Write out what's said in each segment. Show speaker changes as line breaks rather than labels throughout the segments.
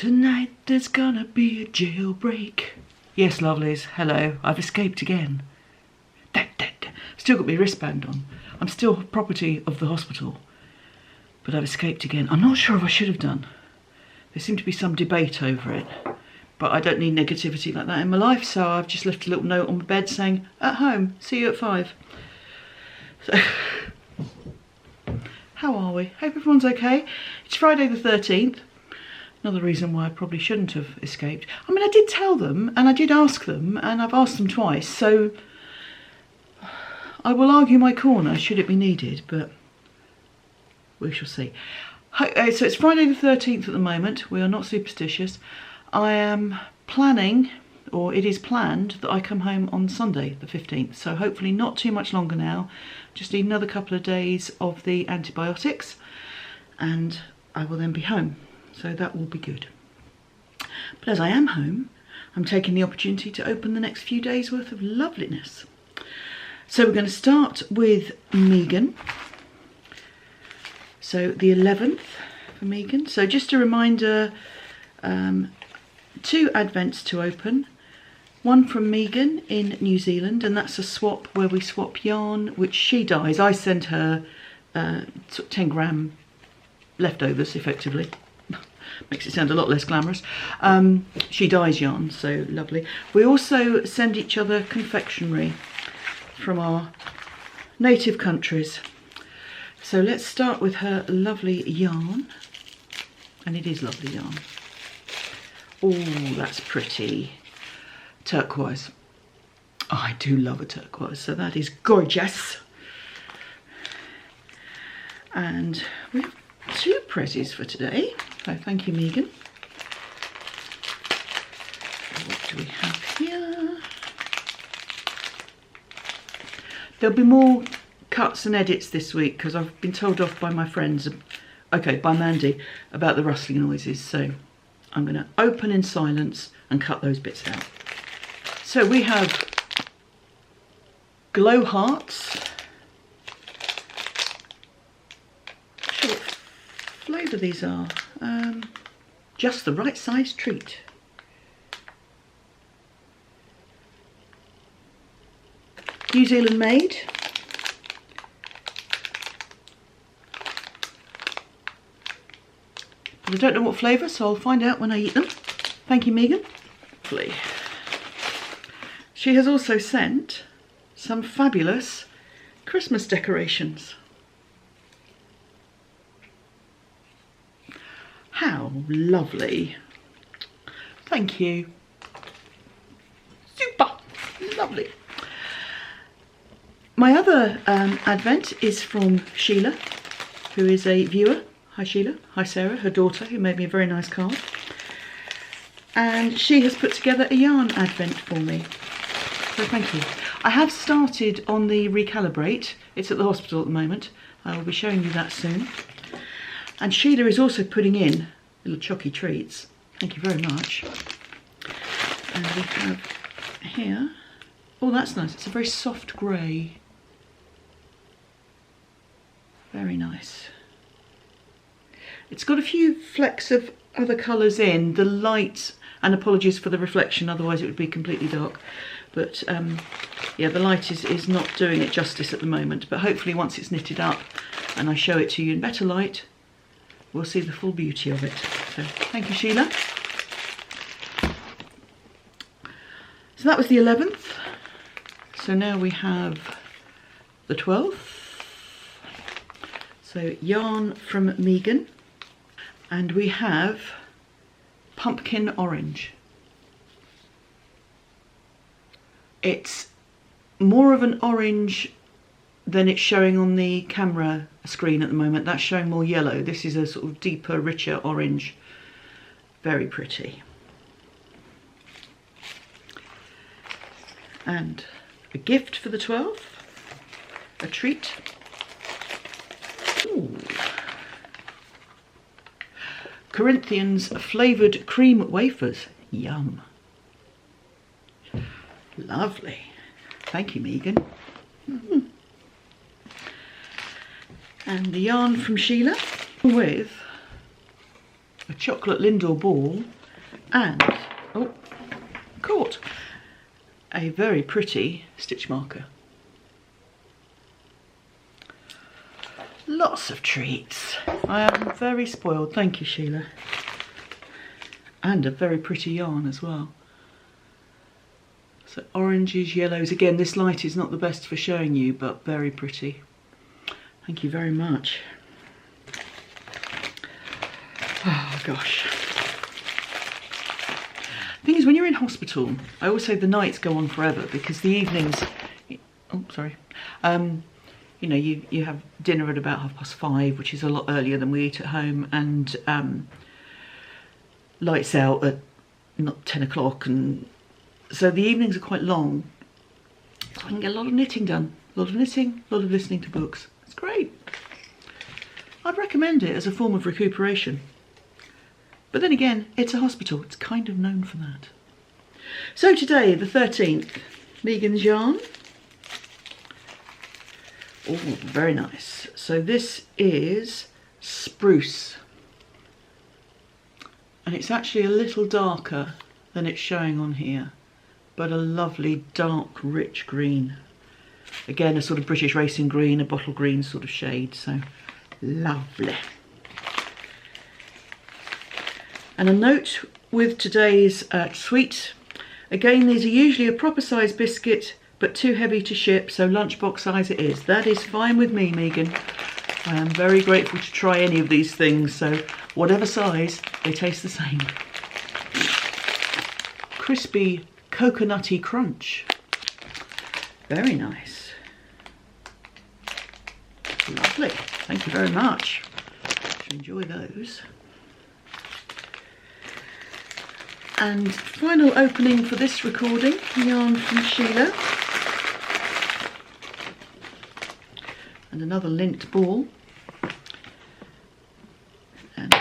Tonight there's gonna be a jailbreak. Yes, lovelies, hello, I've escaped again. Still got my wristband on. I'm still property of the hospital, but I've escaped again. I'm not sure if I should have done. There seemed to be some debate over it, but I don't need negativity like that in my life, so I've just left a little note on my bed saying, at home, see you at 5. So, how are we? Hope everyone's okay. It's Friday the 13th. Another reason why I probably shouldn't have escaped. I mean, I did tell them, and I did ask them, and I've asked them twice, so I will argue my corner should it be needed, but we shall see. So it's Friday the 13th at the moment. We are not superstitious. I am planning, or it is planned, that I come home on Sunday the 15th. So hopefully not too much longer now. Just need another couple of days of the antibiotics and I will then be home. So that will be good. But as I am home, I'm taking the opportunity to open the next few days worth of loveliness. So we're going to start with Megan. So the 11th for Megan. So just a reminder, 2 advents to open. One from Megan in New Zealand, and that's a swap where we swap yarn, which she dyes. I send her 10 gram leftovers, effectively. Makes it sound a lot less glamorous. She dyes yarn, so lovely. We also send each other confectionery from our native countries. So let's start with her lovely yarn. And it is lovely yarn. Oh, that's pretty. Turquoise. Oh, I do love a turquoise, so that is gorgeous. And we have 2 prezzies for today. So thank you, Megan. What do we have here? There'll be more cuts and edits this week because I've been told off by my friends, okay, by Mandy, about the rustling noises. So I'm going to open in silence and cut those bits out. So we have glow hearts. Not sure what flavour these are. Just the right size treat. New Zealand made. But I don't know what flavour, so I'll find out when I eat them. Thank you, Megan. Lovely. She has also sent some fabulous Christmas decorations. How lovely. Thank you. Super lovely. My other advent is from Sheila, who is a viewer. Hi Sheila. Hi Sarah, her daughter, who made me a very nice card. And she has put together a yarn advent for me. So thank you. I have started on the recalibrate. It's at the hospital at the moment. I will be showing you that soon. And Sheila is also putting in little chocky treats. Thank you very much. And we have here, oh that's nice, it's a very soft grey. Very nice. It's got a few flecks of other colours in, the light, and apologies for the reflection, otherwise it would be completely dark. But yeah, the light is not doing it justice at the moment, but hopefully once it's knitted up and I show it to you in better light, we'll see the full beauty of it. So thank you, Sheila. So that was the 11th. So now we have the 12th. So yarn from Megan. And we have pumpkin orange. It's more of an orange than it's showing on the camera screen at the moment. That's showing more yellow. This is a sort of deeper, richer orange. Very pretty. And a gift for the 12th. A treat. Ooh. Corinthians flavoured cream wafers. Yum. Lovely. Thank you, Megan. Mm-hmm. And the yarn from Sheila with a chocolate Lindor ball, and, oh, caught, a very pretty stitch marker. Lots of treats. I am very spoiled. Thank you, Sheila. And a very pretty yarn as well. So oranges, yellows. Again, this light is not the best for showing you, but very pretty. Thank you very much. Oh gosh. The thing is, when you're in hospital, I always say the nights go on forever because the evenings, oh sorry, you know, you have dinner at about 5:30, which is a lot earlier than we eat at home, and lights out at not 10 o'clock, and so the evenings are quite long. So I can get a lot of knitting done, a lot of knitting, a lot of listening to books. It's great. I'd recommend it as a form of recuperation. But then again, it's a hospital. It's kind of known for that. So today, the 13th, Megan's yarn. Oh, very nice. So this is spruce. And it's actually a little darker than it's showing on here, but a lovely dark, rich green. Again, a sort of British racing green, a bottle green sort of shade, so lovely. And a note with today's sweet. Again, these are usually a proper size biscuit, but too heavy to ship, so lunchbox size it is. That is fine with me, Megan. I am very grateful to try any of these things, so whatever size, they taste the same. Crispy coconutty crunch. Very nice. Lovely. Thank you very much. Enjoy those. And final opening for this recording, yarn from Sheila. And another lint ball. And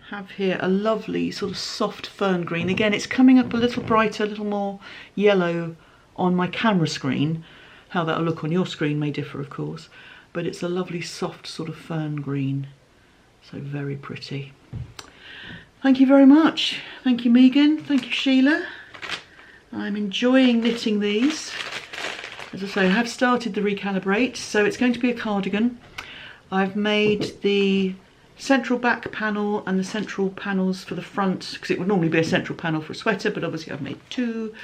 have here a lovely sort of soft fern green. Again, it's coming up a little brighter, a little more yellow on my camera screen. How that'll look on your screen may differ, of course. But it's a lovely soft sort of fern green. So very pretty. Thank you very much. Thank you, Megan. Thank you, Sheila. I'm enjoying knitting these. As I say, I have started the recalibrate, so it's going to be a cardigan. I've made the central back panel and the central panels for the front, because it would normally be a central panel for a sweater, but obviously I've made two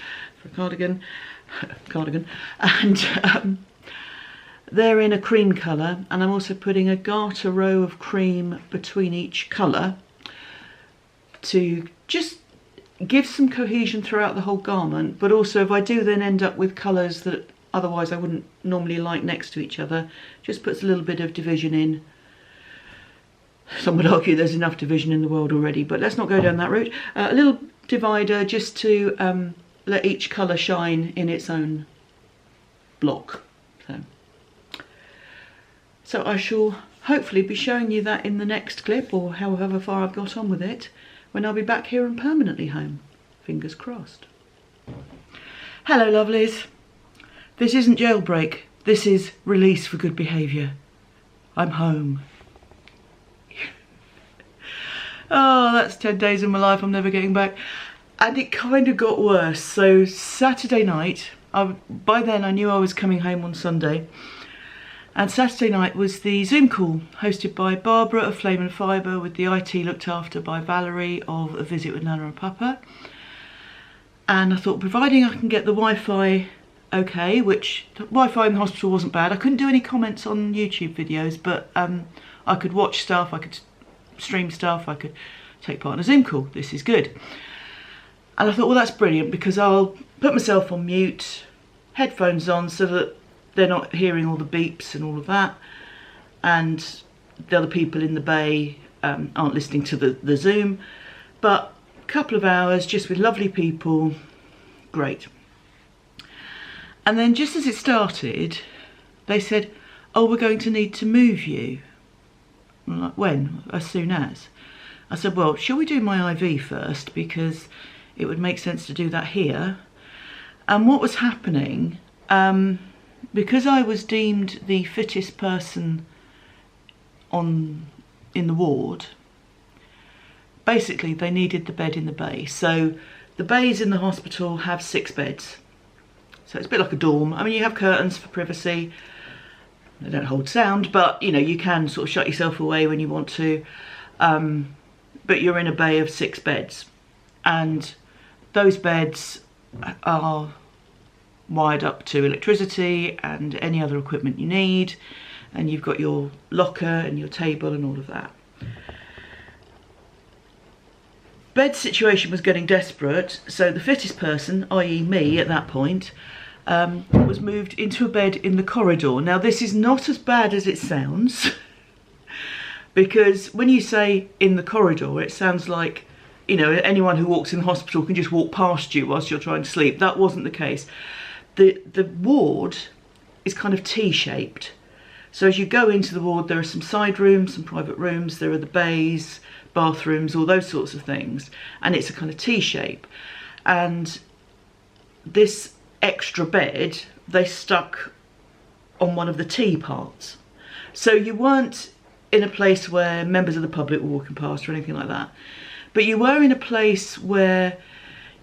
for a cardigan. And they're in a cream colour, and I'm also putting a garter row of cream between each colour to just give some cohesion throughout the whole garment, but also if I do then end up with colours that otherwise I wouldn't normally like next to each other, just puts a little bit of division in. Some would argue there's enough division in the world already, but let's not go down that route. A little divider just to let each colour shine in its own block. So I shall hopefully be showing you that in the next clip, or however far I've got on with it, when I'll be back here and permanently home. Fingers crossed. Hello, lovelies. This isn't jailbreak. This is release for good behaviour. I'm home. Oh, that's 10 days of my life I'm never getting back. And it kind of got worse. So Saturday night, by then I knew I was coming home on Sunday. And Saturday night was the Zoom call hosted by Barbara of Flame and Fibre, with the IT looked after by Valerie of A Visit with Nana and Papa. And I thought, providing I can get the Wi-Fi okay, which the Wi-Fi in the hospital wasn't bad. I couldn't do any comments on YouTube videos, but I could watch stuff, I could stream stuff, I could take part in a Zoom call. This is good. And I thought, well, that's brilliant, because I'll put myself on mute, headphones on, so that they're not hearing all the beeps and all of that, and the other people in the bay aren't listening to the Zoom. But a couple of hours just with lovely people, great. And then just as it started, they said, oh, we're going to need to move you. I'm like, when? As soon as? I said, well, shall we do my IV first, because it would make sense to do that here. And what was happening, because I was deemed the fittest person in the ward, basically they needed the bed in the bay. So the bays in the hospital have 6 beds. So it's a bit like a dorm. I mean, you have curtains for privacy. They don't hold sound, but you know, you can sort of shut yourself away when you want to. But you're in a bay of 6 beds. And those beds are wired up to electricity and any other equipment you need. And you've got your locker and your table and all of that. Bed situation was getting desperate, so the fittest person, i.e. me at that point, was moved into a bed in the corridor. Now this is not as bad as it sounds, because when you say in the corridor, it sounds like, you know, anyone who walks in the hospital can just walk past you whilst you're trying to sleep. That wasn't the case. The ward is kind of T-shaped. So as you go into the ward, there are some side rooms, some private rooms, there are the bays, bathrooms, all those sorts of things, and it's a kind of T-shape. And this extra bed, they stuck on one of the T parts. So you weren't in a place where members of the public were walking past or anything like that, but you were in a place where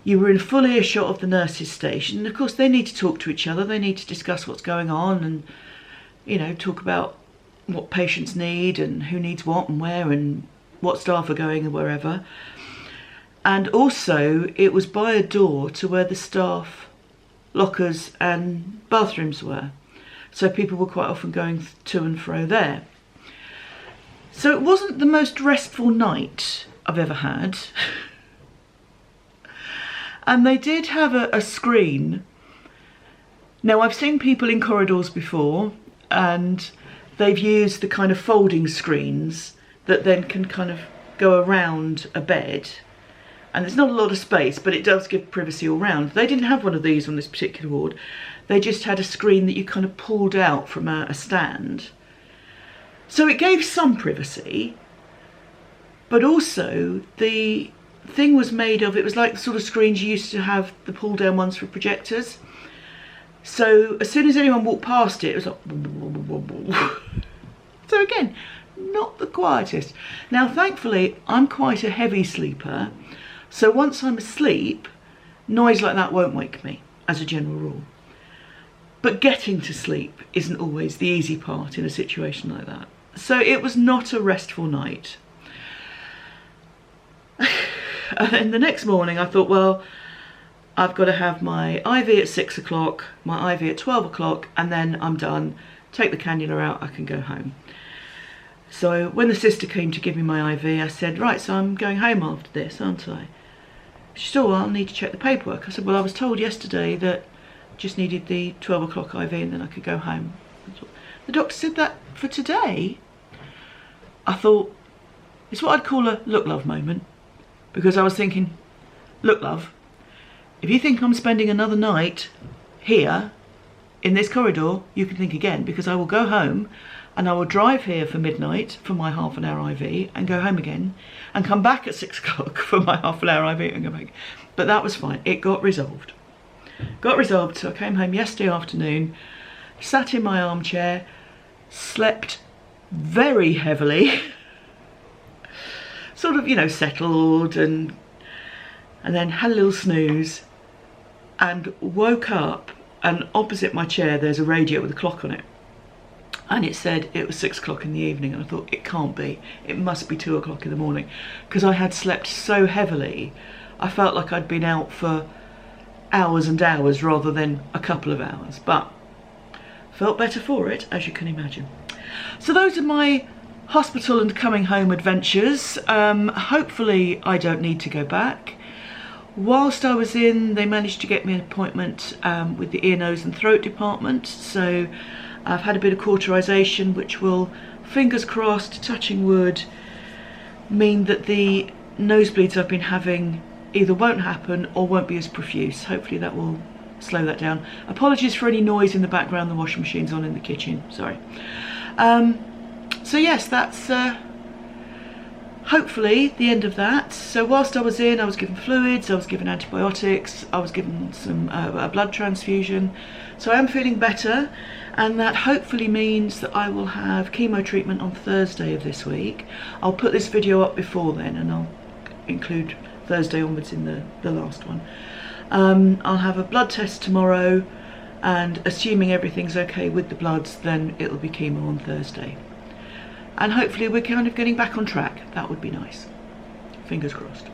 you were in full earshot of the nurses' station. And of course they need to talk to each other, they need to discuss what's going on and, you know, talk about what patients need and who needs what and where and what staff are going and wherever. And also it was by a door to where the staff lockers and bathrooms were. So people were quite often going to and fro there. So it wasn't the most restful night I've ever had. And they did have a screen. Now I've seen people in corridors before and they've used the kind of folding screens that then can kind of go around a bed, and there's not a lot of space, but it does give privacy all round. They didn't have one of these on this particular ward. They just had a screen that you kind of pulled out from a stand. So it gave some privacy, but also the thing was made of, it was like the sort of screens you used to have, the pull down ones for projectors. So as soon as anyone walked past it, it was like... So again, not the quietest. Now thankfully I'm quite a heavy sleeper, so once I'm asleep, noise like that won't wake me as a general rule. But getting to sleep isn't always the easy part in a situation like that. So it was not a restful night. And then the next morning I thought, well, I've got to have my IV at 6 o'clock, my IV at 12 o'clock, and then I'm done. Take the cannula out, I can go home. So when the sister came to give me my IV, I said, right, so I'm going home after this, aren't I? She said, well, I'll need to check the paperwork. I said, well, I was told yesterday that I just needed the 12 o'clock IV and then I could go home. The doctor said that for today. I thought, it's what I'd call a look, love moment, because I was thinking, look, love, if you think I'm spending another night here in this corridor, you can think again, because I will go home and I will drive here for midnight for my half-an-hour IV and go home again and come back at 6 o'clock for my half-an-hour IV and go back. But that was fine. It got resolved. Got resolved, so I came home yesterday afternoon, sat in my armchair, slept very heavily, sort of, you know, settled and then had a little snooze and woke up, and opposite my chair there's a radio with a clock on it. And it said it was 6 o'clock in the evening, and I thought, it can't be. It must be 2 o'clock in the morning, because I had slept so heavily. I felt like I'd been out for hours and hours rather than a couple of hours, but felt better for it, as you can imagine. So those are my hospital and coming home adventures. Hopefully I don't need to go back. Whilst I was in, they managed to get me an appointment with the ear, nose and throat department, so I've had a bit of cauterisation, which will, fingers crossed, touching wood, mean that the nosebleeds I've been having either won't happen or won't be as profuse. Hopefully that will slow that down. Apologies for any noise in the background, the washing machine's on in the kitchen, sorry. So yes, that's hopefully the end of that. So whilst I was in, I was given fluids, I was given antibiotics, I was given some a blood transfusion. So I am feeling better, and that hopefully means that I will have chemo treatment on Thursday of this week. I'll put this video up before then and I'll include Thursday onwards in the last one. I'll have a blood test tomorrow, and assuming everything's okay with the bloods, then it'll be chemo on Thursday. And hopefully we're kind of getting back on track. That would be nice. Fingers crossed.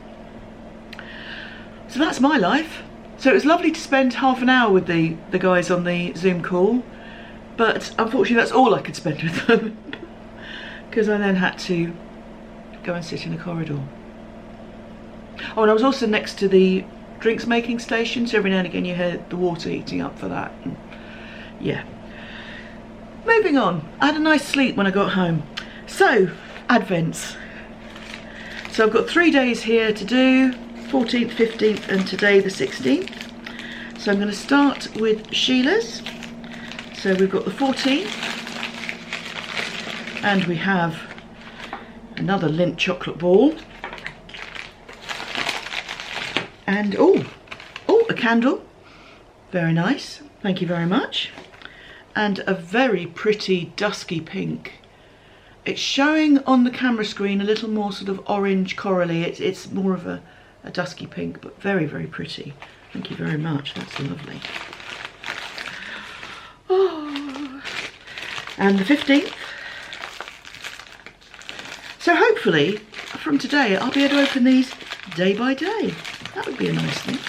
So that's my life. So it was lovely to spend half an hour with the guys on the Zoom call, but unfortunately that's all I could spend with them because I then had to go and sit in a corridor. Oh, and I was also next to the drinks making station, so every now and again you heard the water heating up for that. And yeah. Moving on. I had a nice sleep when I got home. So, Advents. So I've got 3 days here to do, 14th, 15th and today the 16th. So I'm going to start with Sheila's. So we've got the 14th and we have another Lindt chocolate ball. And oh, a candle. Very nice. Thank you very much. And a very pretty dusky pink. It's showing on the camera screen a little more sort of orange corally. It's more of a dusky pink, but very, very pretty. Thank you very much. That's lovely. Oh. And the 15th. So hopefully from today I'll be able to open these day by day. That would be a nice thing.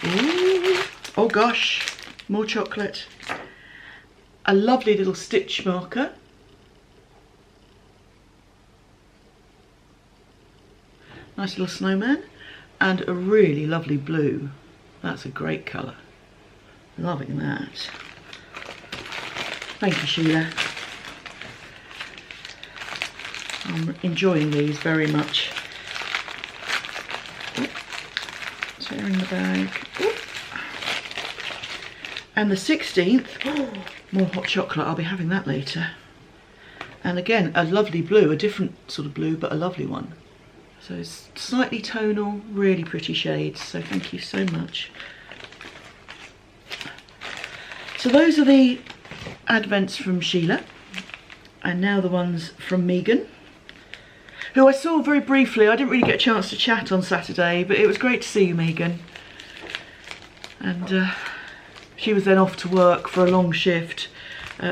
Ooh. Oh gosh, more chocolate. A lovely little stitch marker. Nice little snowman. And a really lovely blue. That's a great colour. Loving that. Thank you, Sheila. I'm enjoying these very much. So they're in the bag. Ooh. And the 16th, oh, more hot chocolate. I'll be having that later. And again, a lovely blue, a different sort of blue, but a lovely one. So it's slightly tonal, really pretty shades. So thank you so much. So those are the Advents from Sheila. And now the ones from Megan, who I saw very briefly. I didn't really get a chance to chat on Saturday, but it was great to see you, Megan. And she was then off to work for a long shift.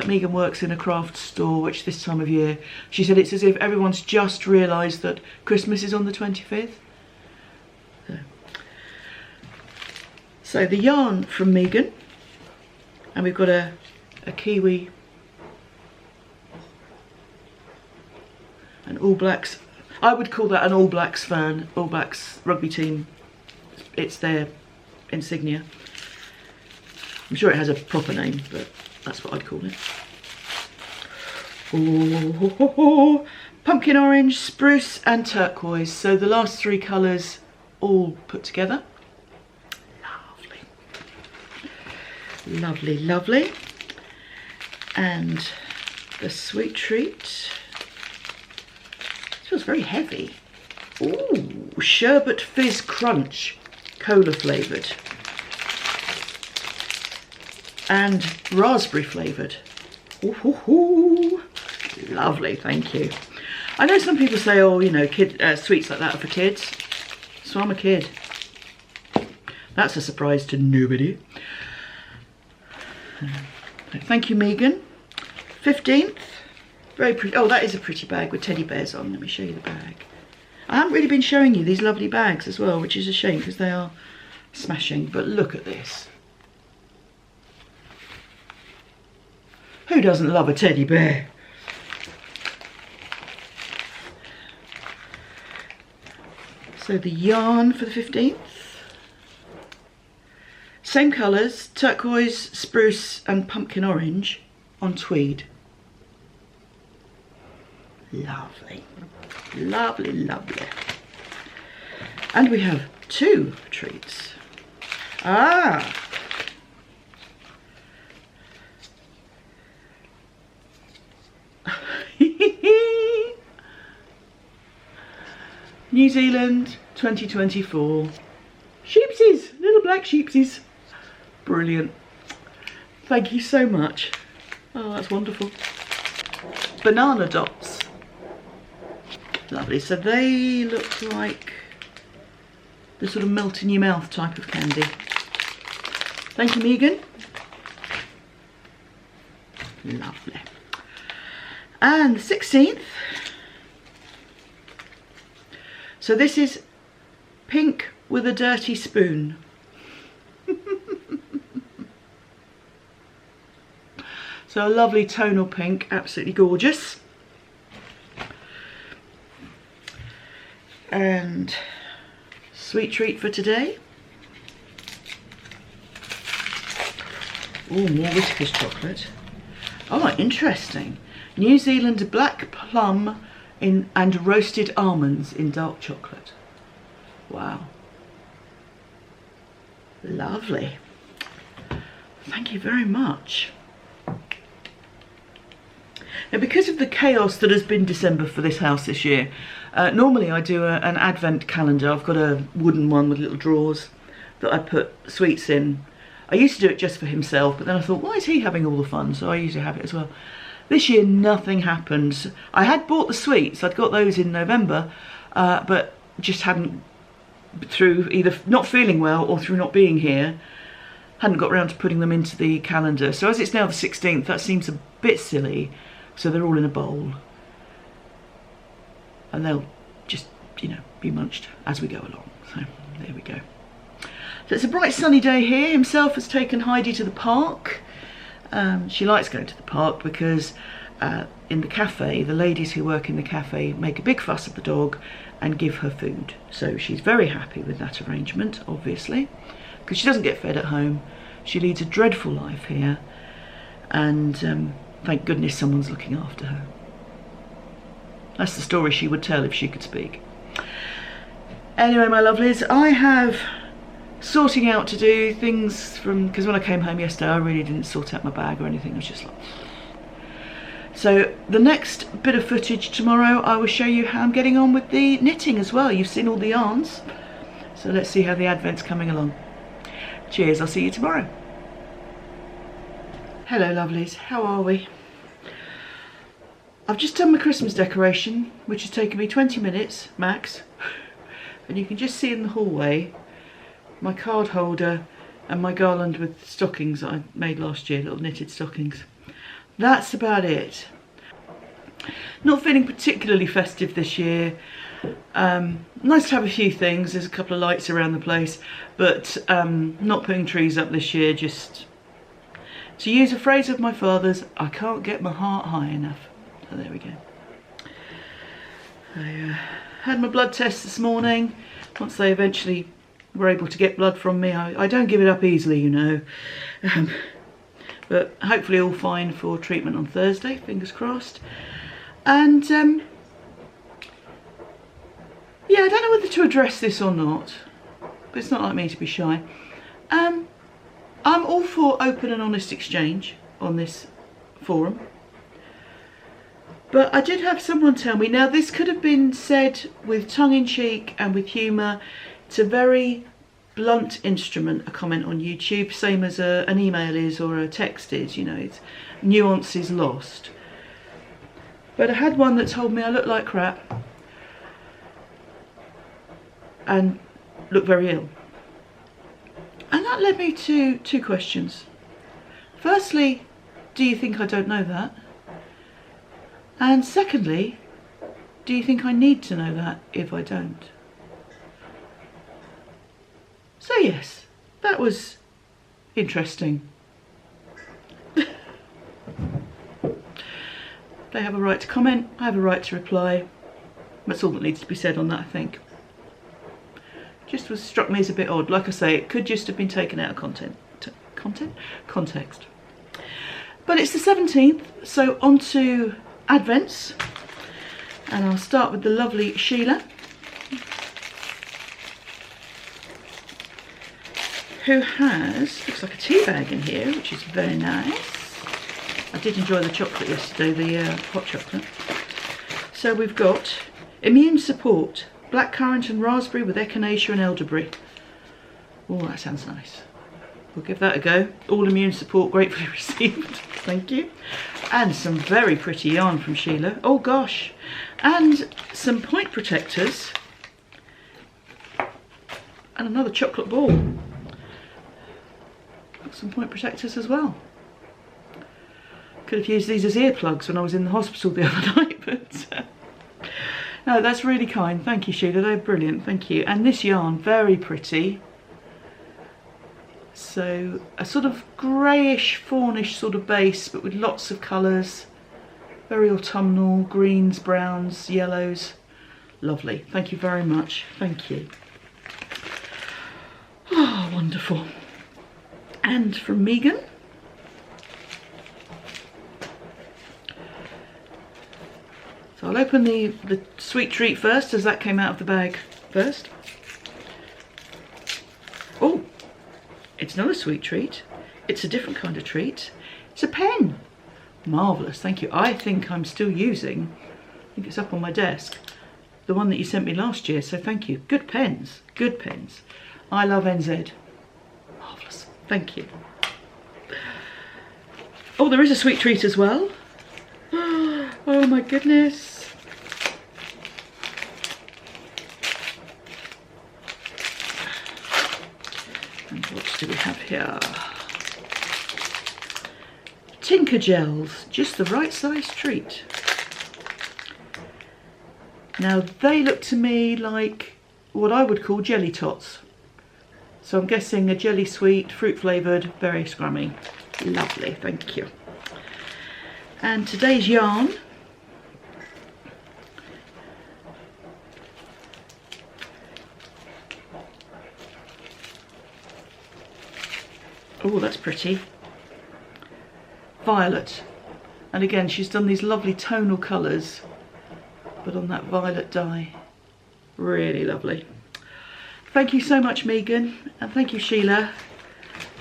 Megan works in a craft store, which this time of year, she said it's as if everyone's just realised that Christmas is on the 25th. So the yarn from Megan, and we've got a Kiwi, an All Blacks. I would call that an All Blacks fan, All Blacks rugby team. It's their insignia. I'm sure it has a proper name, but that's what I'd call it. Oh, pumpkin orange, spruce and turquoise. So the last three colours all put together. Lovely. Lovely, lovely. And the sweet treat. This feels very heavy. Ooh, sherbet fizz crunch, cola flavoured. And raspberry flavoured. Ooh, hoo, hoo. Lovely, thank you. I know some people say, oh, you know, sweets like that are for kids. So I'm a kid. That's a surprise to nobody. Thank you, Megan. 15th. Very pretty. Oh, that is a pretty bag with teddy bears on. Let me show you the bag. I haven't really been showing you these lovely bags as well, which is a shame because they are smashing. But look at this. Who doesn't love a teddy bear? So the yarn for the 15th. Same colours, turquoise, spruce and pumpkin orange on tweed. Lovely, lovely, lovely. And we have two treats. Ah! New Zealand 2024. Sheepsies, little black sheepsies. Brilliant. Thank you so much. Oh, that's wonderful. Banana dots. Lovely. So they look like the sort of melt in your mouth type of candy. Thank you, Megan. Lovely. And the 16th. So this is pink with a dirty spoon. So a lovely tonal pink, absolutely gorgeous. And sweet treat for today. Oh, more Whiskas chocolate. Oh, interesting. New Zealand black plum and roasted almonds in dark chocolate. Wow. Lovely. Thank you very much. Now, because of the chaos that has been December for this house this year, normally I do an advent calendar. I've got a wooden one with little drawers that I put sweets in. I used to do it just for himself, but then I thought, why is he having all the fun? So I usually have it as well. This year, nothing happened. I had bought the sweets. I'd got those in November, but just hadn't, through either not feeling well or through not being here, hadn't got around to putting them into the calendar. So as it's now the 16th, that seems a bit silly. So they're all in a bowl. And they'll just, you know, be munched as we go along. So there we go. So it's a bright sunny day here. Himself has taken Heidi to the park. She likes going to the park because in the cafe, the ladies who work in the cafe make a big fuss of the dog and give her food. So she's very happy with that arrangement, obviously, because she doesn't get fed at home. She leads a dreadful life here, and thank goodness someone's looking after her. That's the story she would tell if she could speak. Anyway, my lovelies, I have sorting out to do things from, because when I came home yesterday I really didn't sort out my bag or anything. I was just like, so the next bit of footage tomorrow I will show you how I'm getting on with the knitting as well. You've seen all the yarns, so let's see how the advent's coming along. Cheers, I'll see you tomorrow. Hello lovelies, how are we? I've just done my Christmas decoration, which has taken me 20 minutes max, and you can just see in the hallway my card holder and my garland with stockings that I made last year, little knitted stockings. That's about it. Not feeling particularly festive this year. Nice to have a few things. There's a couple of lights around the place, but not putting trees up this year. Just, to use a phrase of my father's, I can't get my heart high enough. So there we go. I had my blood test this morning. Once they eventually were able to get blood from me, I don't give it up easily, you know. But hopefully all fine for treatment on Thursday, fingers crossed. And yeah, I don't know whether to address this or not, but it's not like me to be shy. I'm all for open and honest exchange on this forum. But I did have someone tell me, now this could have been said with tongue-in-cheek and with humour. It's a very blunt instrument, a comment on YouTube, same as an email is or a text is, you know, it's nuance is lost. But I had one that told me I look like crap and look very ill. And that led me to two questions. Firstly, do you think I don't know that? And secondly, do you think I need to know that if I don't? So yes, that was interesting. They have a right to comment, I have a right to reply. That's all that needs to be said on that, I think. Just struck me as a bit odd. Like I say, it could just have been taken out of context. But it's the 17th, so on to Advents. And I'll start with the lovely Sheila, who has, looks like a tea bag in here, which is very nice. I did enjoy the chocolate yesterday, the hot chocolate. So we've got immune support, blackcurrant and raspberry with echinacea and elderberry. Oh, that sounds nice. We'll give that a go. All immune support gratefully received. Thank you. And some very pretty yarn from Sheila. Oh gosh, And some point protectors. And another chocolate ball. Got some point protectors as well. Could have used these as earplugs when I was in the hospital the other night, but no, that's really kind. Thank you, Sheila. They're brilliant. Thank you. And this yarn, very pretty. So a sort of greyish, fawnish sort of base, but with lots of colours. Very autumnal, greens, browns, yellows. Lovely. Thank you very much. Thank you. Oh, wonderful. And from Megan. So I'll open the sweet treat first, as that came out of the bag first. Oh, it's not a sweet treat. It's a different kind of treat. It's a pen. Marvellous, thank you. I think I'm still using, I think it's up on my desk, the one that you sent me last year, so thank you. Good pens, good pens. I love NZ. Marvellous, thank you. Oh, there is a sweet treat as well. Oh my goodness. And what do we have here? Tinker gels, just the right size treat. Now they look to me like what I would call jelly tots. So I'm guessing a jelly sweet, fruit flavoured, very scrummy. Lovely, thank you. And today's yarn oh, that's pretty. Violet. And again, she's done these lovely tonal colours, but on that violet dye. Really lovely. Thank you so much, Megan, and thank you, Sheila.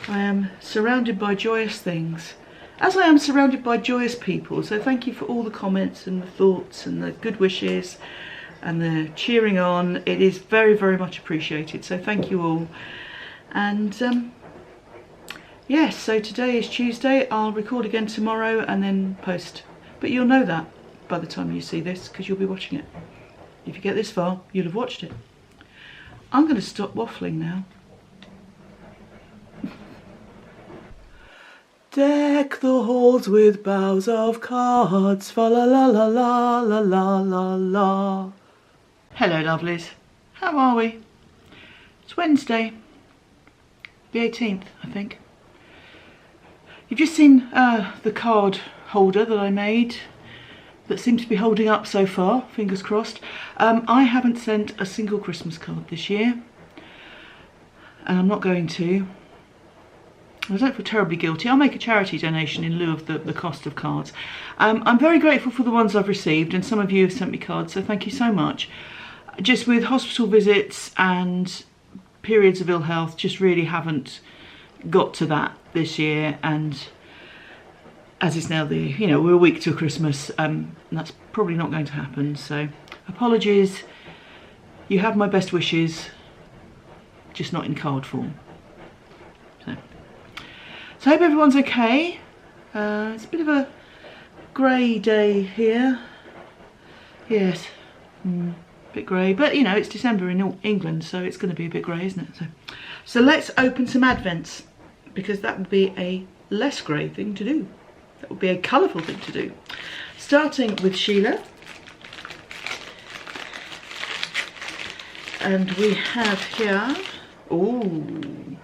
I am surrounded by joyous things, as I am surrounded by joyous people, so thank you for all the comments and the thoughts and the good wishes and the cheering on. It is very, very much appreciated, so thank you all. And yes, so today is Tuesday. I'll record again tomorrow and then post, but you'll know that by the time you see this, because you'll be watching it. If you get this far, you'll have watched it. I'm going to stop waffling now. Deck the halls with boughs of cards, fa la la la la la la la la. Hello lovelies, how are we? It's Wednesday, the 18th I think. You've just seen the card holder that I made that seems to be holding up so far, fingers crossed. I haven't sent a single Christmas card this year, and I'm not going to. I don't feel terribly guilty. I'll make a charity donation in lieu of the cost of cards. I'm very grateful for the ones I've received, and some of you have sent me cards, so thank you so much. Just with hospital visits and periods of ill health, just really haven't got to that this year, and as it's now we're a week till Christmas, that's probably not going to happen, so apologies. You have my best wishes, just not in card form. So I hope everyone's okay. It's a bit of a grey day here. Yes, a bit grey, but you know, it's December in England, so it's going to be a bit grey, isn't it? So let's open some advents, because that would be a less grey thing to do. That would be a colourful thing to do. Starting with Sheila. And we have here, ooh,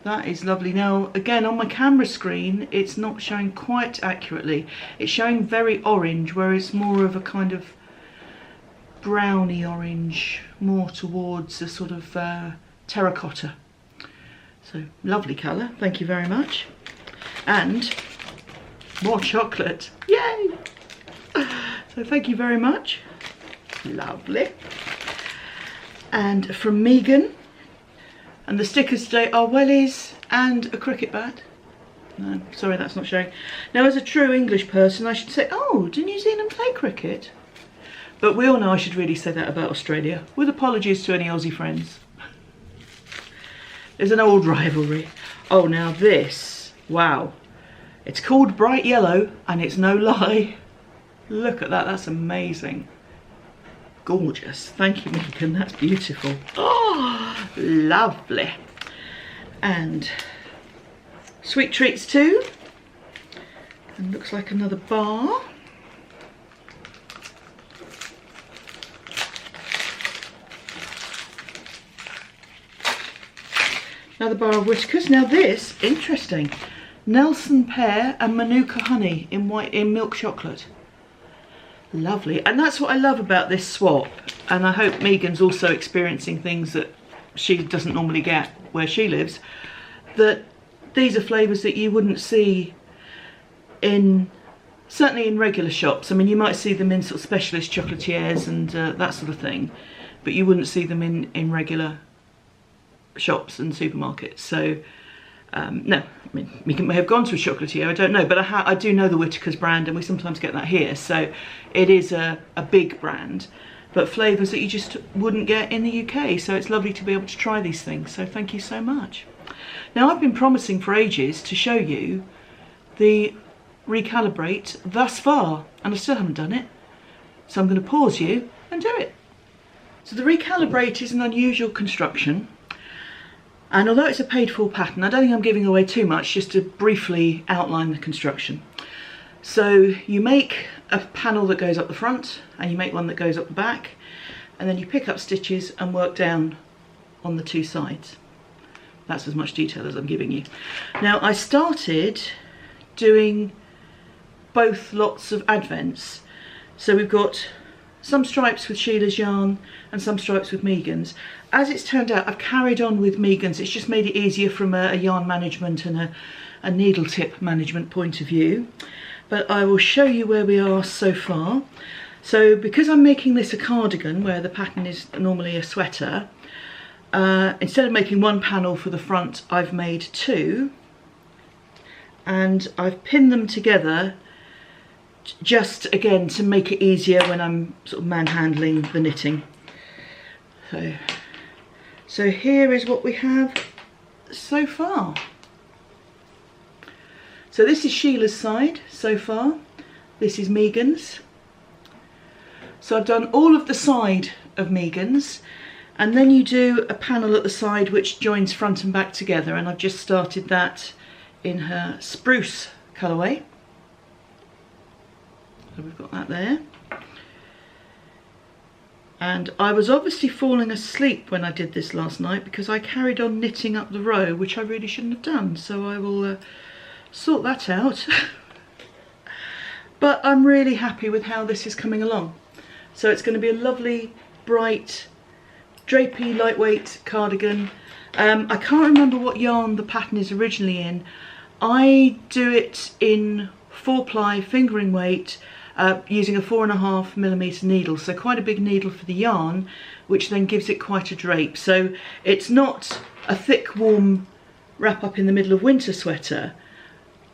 that is lovely. Now, again, on my camera screen, it's not showing quite accurately. It's showing very orange, whereas it's more of a kind of browny orange, more towards a sort of terracotta. So, lovely colour. Thank you very much. And more chocolate. Yay! So, thank you very much. Lovely. And from Megan. And the stickers today are wellies and a cricket bat. No, sorry, that's not showing. Now, as a true English person, I should say, oh, do New Zealand play cricket? But we all know I should really say that about Australia, with apologies to any Aussie friends. There's an old rivalry. Oh, now this, wow. It's called bright yellow, and it's no lie. Look at that, that's amazing. Gorgeous. Thank you, Megan, that's beautiful. Oh, lovely. And sweet treats too. And looks like another bar. Another bar of Whitakers. Now this, interesting. Nelson pear and Manuka honey in milk chocolate. Lovely. And that's what I love about this swap. And I hope Megan's also experiencing things that she doesn't normally get where she lives. That these are flavours that you wouldn't see certainly in regular shops. I mean, you might see them in sort of specialist chocolatiers and that sort of thing, but you wouldn't see them in regular shops and supermarkets. So no, I mean, Megan may have gone to a chocolatier, I don't know, but I do know the Whitakers brand, and we sometimes get that here, so it is a big brand, but flavours that you just wouldn't get in the UK, so it's lovely to be able to try these things, so thank you so much. Now, I've been promising for ages to show you the recalibrate thus far, and I still haven't done it, so I'm going to pause you and do it. So the recalibrate is an unusual construction. And although it's a paid for pattern, I don't think I'm giving away too much, just to briefly outline the construction. So you make a panel that goes up the front, and you make one that goes up the back, and then you pick up stitches and work down on the two sides. That's as much detail as I'm giving you. Now, I started doing both lots of advents. So we've got some stripes with Sheila's yarn and some stripes with Megan's. As it's turned out, I've carried on with Megan's. It's just made it easier from a yarn management and a needle tip management point of view. But I will show you where we are so far. So because I'm making this a cardigan where the pattern is normally a sweater, instead of making one panel for the front, I've made two. And I've pinned them together just again to make it easier when I'm sort of manhandling the knitting. So here is what we have so far. So this is Sheila's side so far. This is Megan's. So I've done all of the side of Megan's, and then you do a panel at the side which joins front and back together, and I've just started that in her spruce colourway. So we've got that there. And I was obviously falling asleep when I did this last night because I carried on knitting up the row, which I really shouldn't have done. So I will sort that out. But I'm really happy with how this is coming along. So it's going to be a lovely, bright, drapey, lightweight cardigan. I can't remember what yarn the pattern is originally in. I do it in 4-ply fingering weight, using a 4.5mm needle, so quite a big needle for the yarn, which then gives it quite a drape. So it's not a thick, warm wrap up in the middle of winter sweater,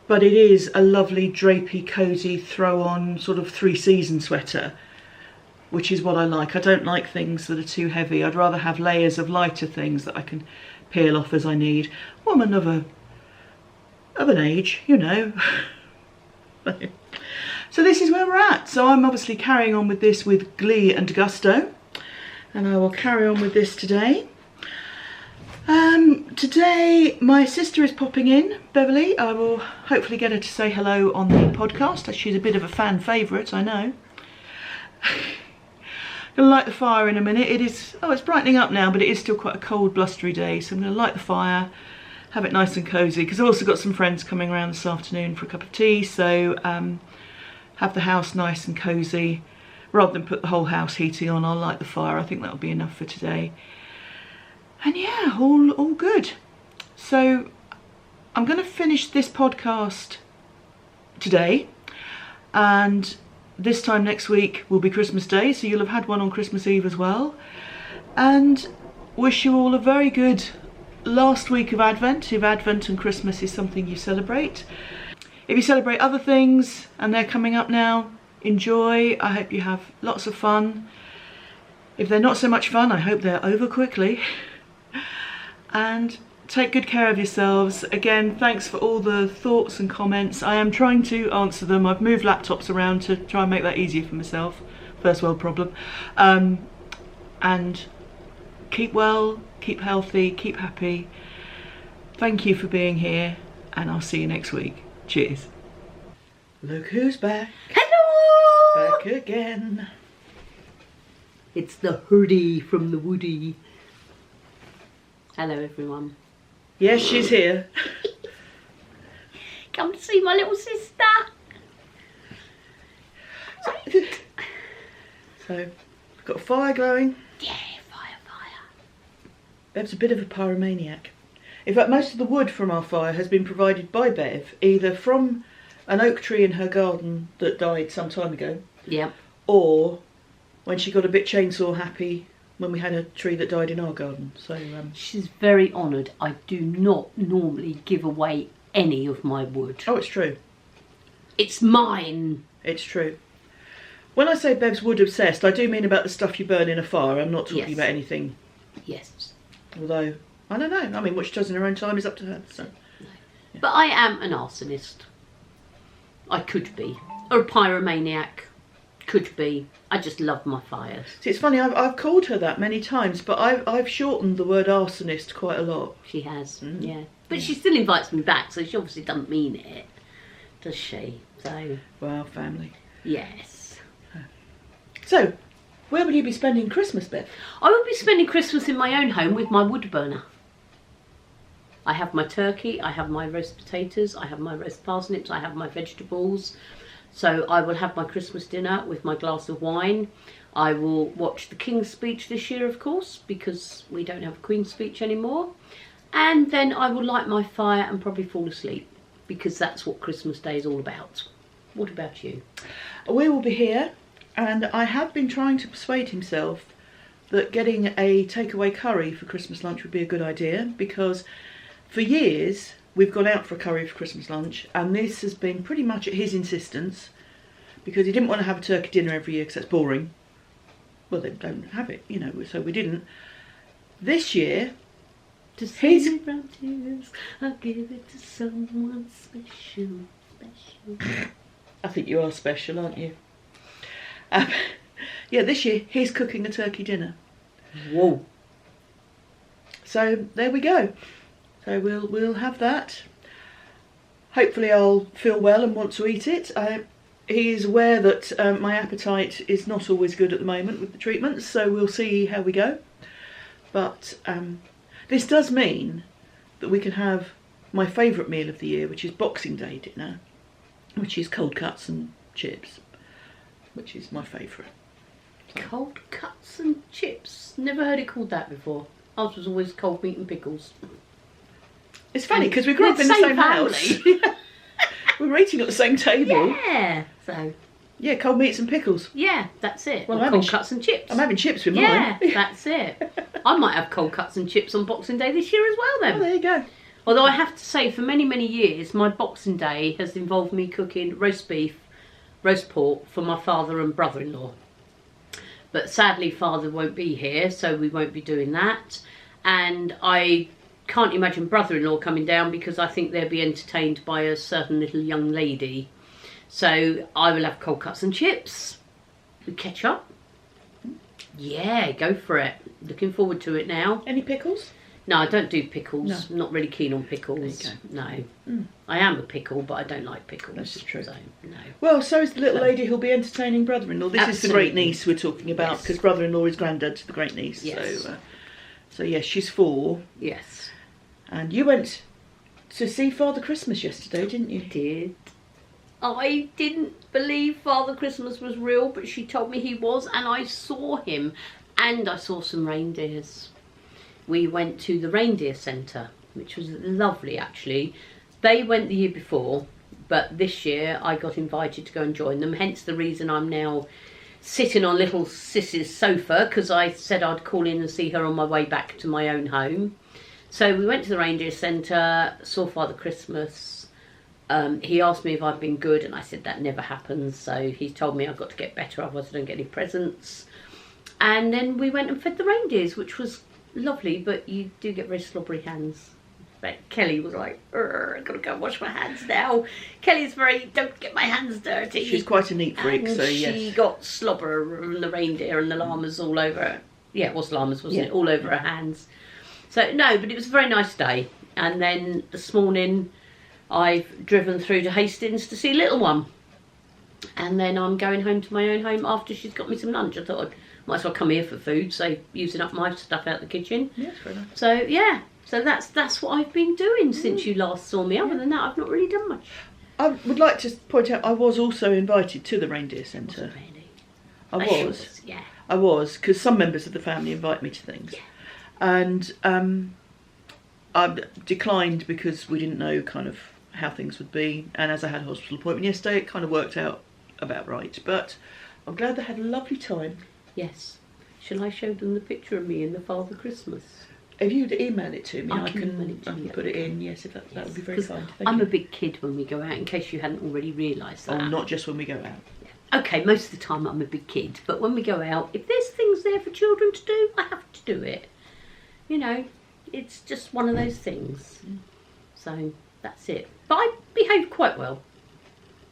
but it is a lovely, drapey, cosy, throw on sort of 3-season sweater, which is what I like. I don't like things that are too heavy. I'd rather have layers of lighter things that I can peel off as I need. Woman of an age, you know. So this is where we're at. So I'm obviously carrying on with this with glee and gusto, and I will carry on with this today. Today my sister is popping in, Beverly. I will hopefully get her to say hello on the podcast, as she's a bit of a fan favourite, I know. Gonna light the fire in a minute. It is, oh, it's brightening up now, but it is still quite a cold, blustery day, so I'm gonna light the fire, have it nice and cosy, because I've also got some friends coming around this afternoon for a cup of tea, so have the house nice and cosy. Rather than put the whole house heating on, I'll light the fire. I think that'll be enough for today. And yeah, all good. So I'm going to finish this podcast today, and this time next week will be Christmas Day, so you'll have had one on Christmas Eve as well. And wish you all a very good last week of Advent, if Advent and Christmas is something you celebrate. If you celebrate other things and they're coming up now, enjoy. I hope you have lots of fun. If they're not so much fun, I hope they're over quickly. And take good care of yourselves. Again, thanks for all the thoughts and comments. I am trying to answer them. I've moved laptops around to try and make that easier for myself. First world problem. And keep well, keep healthy, keep happy. Thank you for being here, and I'll see you next week. Cheers. Look who's back.
Hello!
Back again.
It's the hoodie from the Woody. Hello everyone.
Yes, she's here.
Come to see my little sister.
So, we've got a fire glowing.
Yeah, fire.
Bev's a bit of a pyromaniac. In fact, most of the wood from our fire has been provided by Bev, either from an oak tree in her garden that died some time ago.
Yep.
Or when she got a bit chainsaw happy when we had a tree that died in our garden. So
she's very honoured. I do not normally give away any of my wood.
Oh, it's true.
It's mine.
It's true. When I say Bev's wood obsessed, I do mean about the stuff you burn in a fire. I'm not talking about anything.
Yes.
Although, I don't know. I mean, what she does in her own time is up to her. So.
No. Yeah. But I am an arsonist. I could be. Or a pyromaniac. Could be. I just love my fires.
See, it's funny, I've called her that many times, but I've shortened the word arsonist quite a lot.
She has, yeah. But she still invites me back, so she obviously doesn't mean it, does she? So.
Well, family.
Yes.
So, where will you be spending Christmas, Bev?
I will be spending Christmas in my own home with my wood burner. I have my turkey, I have my roast potatoes, I have my roast parsnips, I have my vegetables. So I will have my Christmas dinner with my glass of wine. I will watch the King's speech this year, of course, because we don't have a Queen's speech anymore. And then I will light my fire and probably fall asleep, because that's what Christmas Day is all about. What about you?
We will be here, and I have been trying to persuade himself that getting a takeaway curry for Christmas lunch would be a good idea, because for years we've gone out for a curry for Christmas lunch, and this has been pretty much at his insistence, because he didn't want to have a turkey dinner every year because that's boring. Well, they don't have it, you know, so we didn't. This year,
he's... I'll give it to someone special.
I think you are special, aren't you? Yeah, this year he's cooking a turkey dinner.
Whoa.
So there we go. So we'll have that. Hopefully I'll feel well and want to eat it. He is aware that my appetite is not always good at the moment with the treatments, so we'll see how we go. But this does mean that we can have my favourite meal of the year, which is Boxing Day dinner, which is cold cuts and chips, which is my favourite. So.
Cold cuts and chips? Never heard it called that before. Ours was always cold meat and pickles.
It's funny because we grew up in the same house. We were eating at the same table.
Yeah. So.
Yeah, cold meats and pickles.
Yeah, that's it.
Well,
cold cuts and chips.
I'm having chips with mine.
Yeah, that's it. I might have cold cuts and chips on Boxing Day this year as well then.
Oh, there you go.
Although I have to say, for many, many years, my Boxing Day has involved me cooking roast beef, roast pork for my father and brother-in-law. But sadly, father won't be here, so we won't be doing that. And I can't imagine brother-in-law coming down because I think they'll be entertained by a certain little young lady. So I will have cold cuts and chips with ketchup. Yeah, go for it. Looking forward to it now.
Any pickles?
No, I don't do pickles.
No.
I'm not really keen on pickles. No. I am a pickle, but I don't like pickles.
This is true.
So, no.
Well, so is the little lady who'll be entertaining brother-in-law. This is the great niece we're talking about, because brother-in-law is granddad to the great niece.
Yes.
So yes, she's 4.
Yes.
And you went to see Father Christmas yesterday, didn't you?
I did. I didn't believe Father Christmas was real, but she told me he was, and I saw him, and I saw some reindeers. We went to the reindeer centre, which was lovely actually. They went the year before, but this year I got invited to go and join them, hence the reason I'm now sitting on little Sis's sofa, because I said I'd call in and see her on my way back to my own home. So we went to the reindeer centre, saw Father Christmas. He asked me if I'd been good, and I said that never happens, so he told me I've got to get better, otherwise I don't get any presents. And then we went and fed the reindeers, which was lovely, but you do get very slobbery hands But Kelly was like, I've got to go and wash my hands now. Kelly's very, don't get my hands dirty.
She's quite a neat freak,
and
so yes.
she got slobber from the reindeer and the llamas all over her. Yeah, it was llamas, wasn't it? All over her hands. So, no, but it was a very nice day. And then this morning, I've driven through to Hastings to see little one. And then I'm going home to my own home after she's got me some lunch. I thought I might as well come here for food, so using up my stuff out the kitchen.
Yes, fair enough.
So, yeah. So that's what I've been doing since you last saw me. Other than that, I've not really done much.
I would like to point out I was also invited to the reindeer centre.
Really?
I was.
Yeah.
I was, because some members of the family invite me to things.
Yeah.
And I declined because we didn't know kind of how things would be. And as I had a hospital appointment yesterday, it kind of worked out about right. But I'm glad they had a lovely time.
Yes. Shall I show them the picture of me in the Father Christmas?
If you'd email it to me, I can
email it to you.
put it in. Yes, if that would be very kind. Thank
I'm
you.
a big kid when we go out, in case you hadn't already realised that.
Oh, not just when we go out.
Okay, most of the time I'm a big kid, but when we go out, if there's things there for children to do, I have to do it. You know, it's just one of those things. So that's it. But I behaved quite well.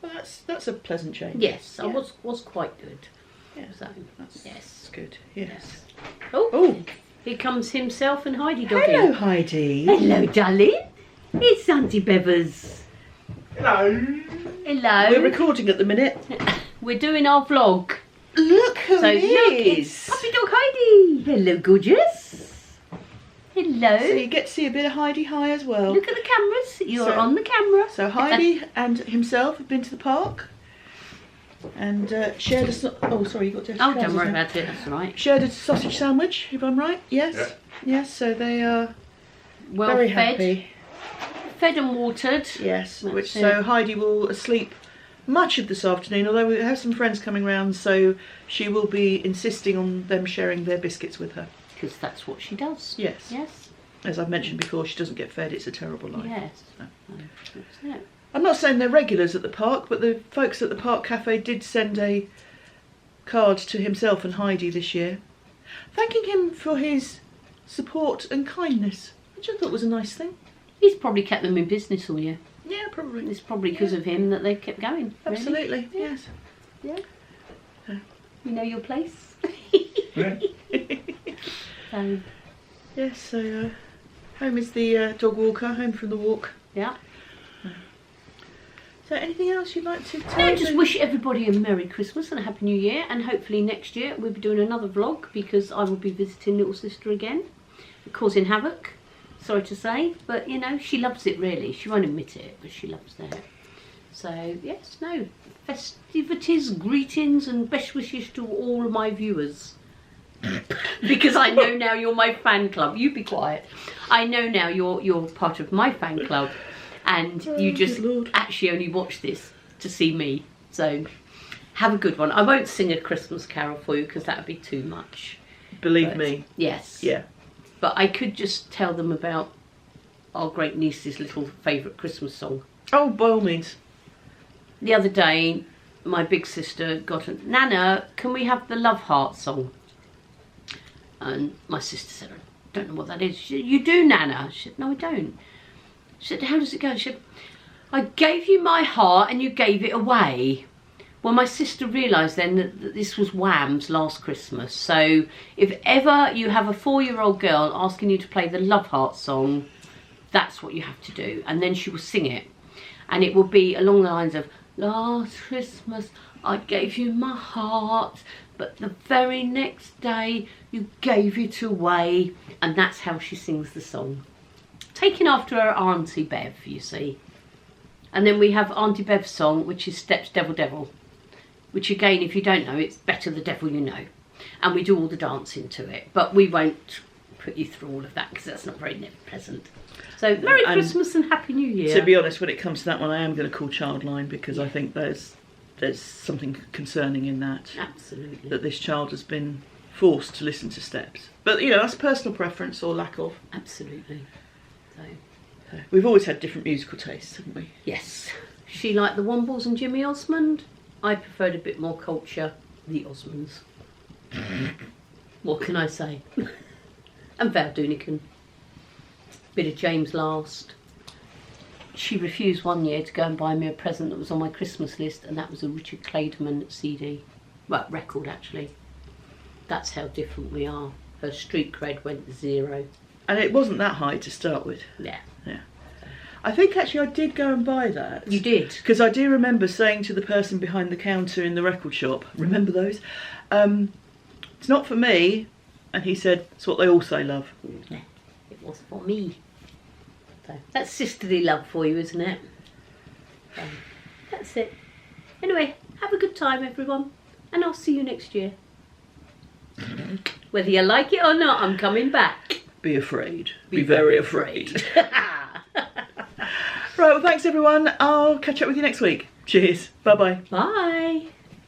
Well, that's a pleasant change.
Yes,
Yeah.
I was quite good.
Yeah,
So
that's
yes,
good. Yes.
Oh, here comes himself and Heidi Doggy.
Hello, Heidi.
Hello, darling. It's Auntie Beavers.
Hello.
Hello.
We're recording at the minute.
We're doing our vlog.
Look who
So
it
look,
is.
it's Puppy Dog Heidi. Hello, gorgeous. Hello.
So you get to see a bit of Heidi High as well.
Look at the cameras. You're
So-
on the camera.
So Heidi and himself have been to the park and shared a... Oh, sorry, you got to...
Oh, don't worry about it. That's all right.
Shared a sausage sandwich, if I'm right. Yes?
Yeah.
Yes, so they are
Well
very
fed.
happy.
Fed and watered.
Yes,
That's
which
it.
so Heidi will sleep much of this afternoon, although we have some friends coming round, so she will be insisting on them sharing their biscuits with her.
Because that's what she does.
Yes.
Yes.
As I've mentioned before, she doesn't get fed, it's a terrible life.
Yes.
So.
That's it.
I'm not saying they're regulars at the park, but the folks at the Park Cafe did send a card to himself and Heidi this year, thanking him for his support and kindness, which I thought was a nice thing.
He's probably kept them in business all year.
Yeah, probably.
It's probably because of him that they kept going. Really.
Absolutely, yes.
Yeah. You know your place.
Yeah.
Yes, so home is the dog walker, home from the walk.
Yeah.
So anything else you'd like to tell
No,
us?
just wish everybody a Merry Christmas and a Happy New Year, and hopefully next year we'll be doing another vlog because I will be visiting little sister again, causing havoc, sorry to say, but you know, she loves it really. She won't admit it, but she loves that. So yes, no, festivities, greetings and best wishes to all of my viewers. Because I know now you're my fan club. You be quiet. I know now you're part of my fan club. And you just actually only watch this to see me. So have a good one. I won't sing a Christmas carol for you because that would be too much.
Believe me.
Yes.
Yeah.
But I could just tell them about our great niece's little favourite Christmas song.
Oh, by all means.
The other day, my big sister got a... Nana, can we have the Love Heart song? And my sister said, I don't know what that is. She said, you do, Nana? She said, no, I don't. She said, how does it go? She said, I gave you my heart and you gave it away. Well, my sister realised then that this was Wham's Last Christmas. So if ever you have a 4-year-old girl asking you to play the Love Heart song, that's what you have to do. And then she will sing it. And it will be along the lines of, last Christmas I gave you my heart, but the very next day you gave it away. And that's how she sings the song. Taken after her Auntie Bev, you see. And then we have Auntie Bev's song, which is Steps Devil Devil. Which again, if you don't know, it's Better the Devil You Know. And we do all the dancing to it. But we won't put you through all of that because that's not very pleasant. So Merry Christmas and Happy New Year.
To be honest, when it comes to that one, I am going to call Childline because I think there's something concerning in that.
Absolutely.
That this child has been forced to listen to steps. But, you know, that's personal preference or lack of.
Absolutely. So,
we've always had different musical tastes, haven't we?
yes. She liked the Wombles and Jimmy Osmond. I preferred a bit more culture, the Osmonds. What can I say? And Val Doonican. bit of James Last. She refused one year to go and buy me a present that was on my Christmas list, and that was a Richard Clayderman CD. Well, record actually. That's how different we are. Her street cred went 0.
And it wasn't that high to start with.
Yeah.
Yeah. I think actually I did go and buy that.
You did?
Because I do remember saying to the person behind the counter in the record shop, remember those? It's not for me. And he said, it's what they all say, love.
Yeah, it was for me. So, that's sisterly love for you, isn't it? That's it. Anyway, have a good time, everyone. And I'll see you next year. Whether you like it or not, I'm coming back.
Be afraid. Be very afraid. Right, well, thanks everyone. I'll catch up with you next week. Cheers. Bye-bye.
Bye.